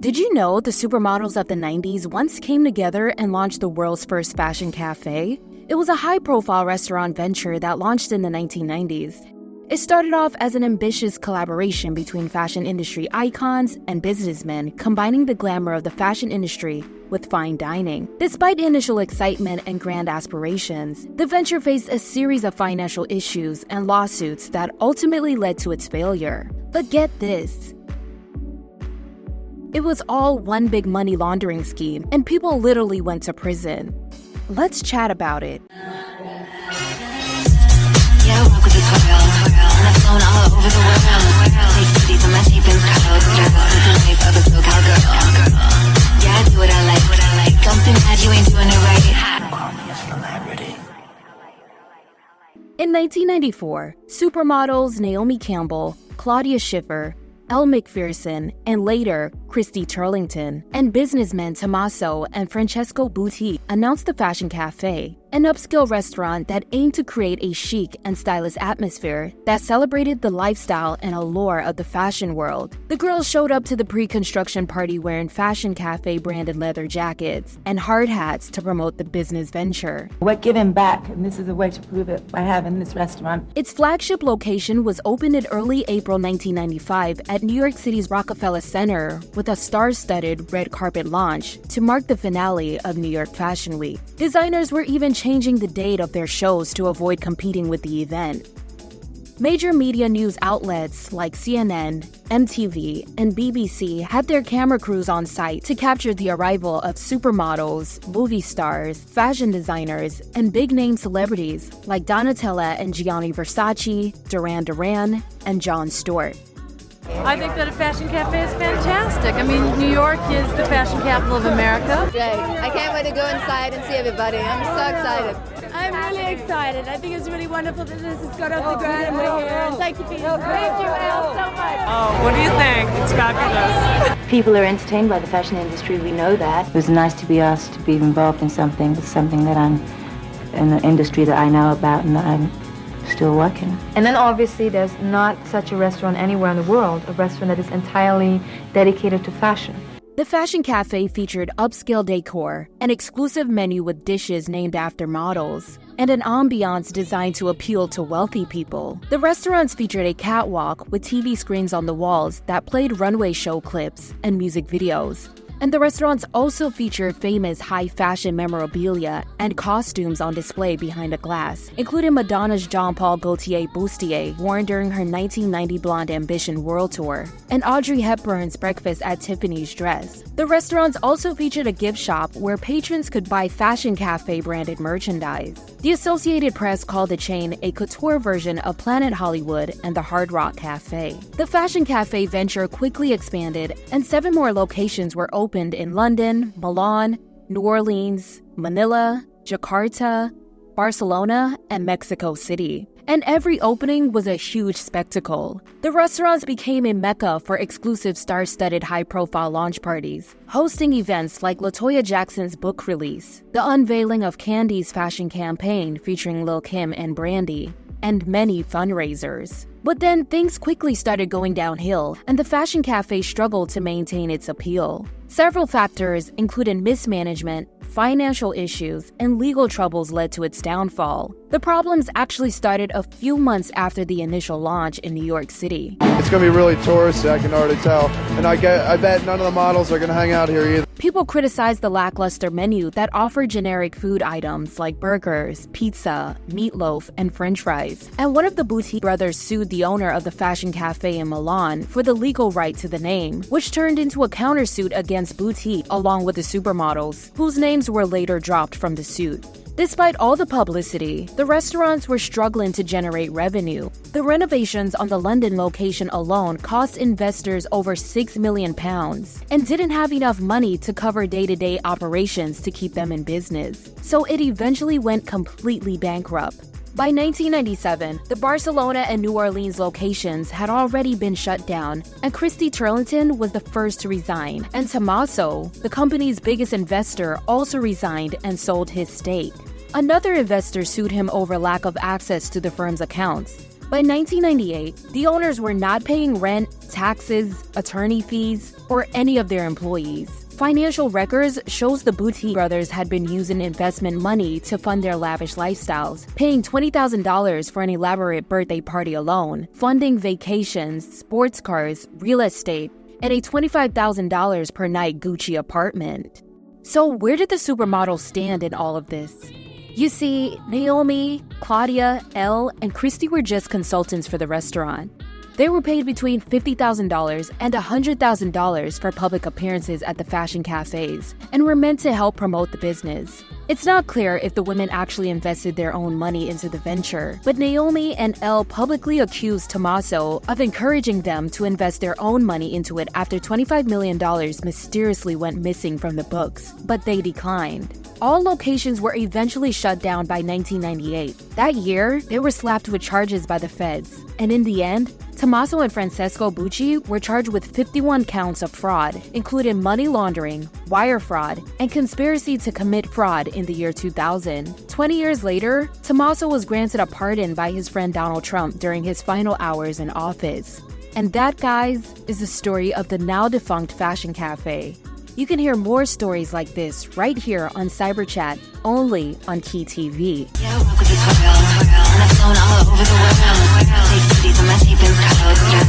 Did you know the supermodels of the 90s once came together and launched the world's first fashion cafe? It was a high-profile restaurant venture that launched in the 1990s. It started off as an ambitious collaboration between fashion industry icons and businessmen, combining the glamour of the fashion industry with fine dining. Despite initial excitement and grand aspirations, the venture faced a series of financial issues and lawsuits that ultimately led to its failure. But get this. It was all one big money laundering scheme, and people literally went to prison. Let's chat about it. In 1994, supermodels Naomi Campbell, Claudia Schiffer, Elle Macpherson, and later, Christy Turlington, and businessmen Tommaso and Francesco Butti announced the Fashion Café, an upscale restaurant that aimed to create a chic and stylish atmosphere that celebrated the lifestyle and allure of the fashion world. The girls showed up to the pre-construction party wearing Fashion Café branded leather jackets and hard hats to promote the business venture. We're giving back, and this is a way to prove it by having this restaurant. Its flagship location was opened in early April 1995 at New York City's Rockefeller Center with a star-studded red carpet launch to mark the finale of New York Fashion Week. Designers were even changing the date of their shows to avoid competing with the event. Major media news outlets like CNN, MTV, and BBC had their camera crews on site to capture the arrival of supermodels, movie stars, fashion designers, and big-name celebrities like Donatella and Gianni Versace, Duran Duran, and Jon Stewart. I think that a fashion cafe is fantastic. I mean, New York is the fashion capital of America. Great. I can't wait to go inside and see everybody. I'm so excited. I'm really excited. I think it's really wonderful that this has got off the ground and we're here. And thank you, Peter. Thank you, Elle, so much. Oh, what do you think? It's fabulous. People are entertained by the fashion industry, we know that. It was nice to be asked to be involved in something. It's something that I'm in an industry that I know about and that I'm still working. And then obviously there's not such a restaurant anywhere in the world, a restaurant that is entirely dedicated to fashion. The Fashion Café featured upscale decor, an exclusive menu with dishes named after models, and an ambiance designed to appeal to wealthy people. The restaurants featured a catwalk with TV screens on the walls that played runway show clips and music videos. And the restaurants also featured famous high-fashion memorabilia and costumes on display behind a glass, including Madonna's Jean-Paul Gaultier bustier worn during her 1990 Blonde Ambition World Tour, and Audrey Hepburn's Breakfast at Tiffany's dress. The restaurants also featured a gift shop where patrons could buy Fashion Café branded merchandise. The Associated Press called the chain a couture version of Planet Hollywood and the Hard Rock Cafe. The Fashion Café venture quickly expanded, and 7 more locations were opened in London, Milan, New Orleans, Manila, Jakarta, Barcelona, and Mexico City. And every opening was a huge spectacle. The restaurants became a mecca for exclusive star-studded high-profile launch parties, hosting events like LaToya Jackson's book release, the unveiling of Candy's fashion campaign featuring Lil' Kim and Brandy, and many fundraisers. But then things quickly started going downhill, and the Fashion Café struggled to maintain its appeal. Several factors, including mismanagement, financial issues, and legal troubles led to its downfall. The problems actually started a few months after the initial launch in New York City. It's going to be really touristy, I can already tell. And I bet none of the models are going to hang out here either. People criticized the lackluster menu that offered generic food items like burgers, pizza, meatloaf, and french fries. And one of the Butti brothers sued the owner of the Fashion Café in Milan for the legal right to the name, which turned into a countersuit against Butti along with the supermodels, whose names were later dropped from the suit. Despite all the publicity, the restaurants were struggling to generate revenue. The renovations on the London location alone cost investors over £6 million and didn't have enough money to cover day-to-day operations to keep them in business. So it eventually went completely bankrupt. By 1997, the Barcelona and New Orleans locations had already been shut down, and Christy Turlington was the first to resign. And Tommaso, the company's biggest investor, also resigned and sold his stake. Another investor sued him over lack of access to the firm's accounts. By 1998, the owners were not paying rent, taxes, attorney fees, or any of their employees. Financial records shows the boutique brothers had been using investment money to fund their lavish lifestyles, paying $20,000 for an elaborate birthday party alone, funding vacations, sports cars, real estate, and a $25,000 per night Gucci apartment. So where did the supermodels stand in all of this? You see, Naomi, Claudia, Elle, and Christy were just consultants for the restaurant. They were paid between $50,000 and $100,000 for public appearances at the fashion cafes and were meant to help promote the business. It's not clear if the women actually invested their own money into the venture, but Naomi and Elle publicly accused Tommaso of encouraging them to invest their own money into it after $25 million mysteriously went missing from the books, but they declined. All locations were eventually shut down by 1998. That year, they were slapped with charges by the feds, and in the end, Tommaso and Francesco Bucci were charged with 51 counts of fraud, including money laundering, wire fraud, and conspiracy to commit fraud in the year 2000. 20 years later, Tommaso was granted a pardon by his friend Donald Trump during his final hours in office. And that, guys, is the story of the now-defunct Fashion Cafe. You can hear more stories like this right here on Cyberchat, only on KeyTV. Yeah, I walk with this and I've flown all over the world. Take cities on my tape and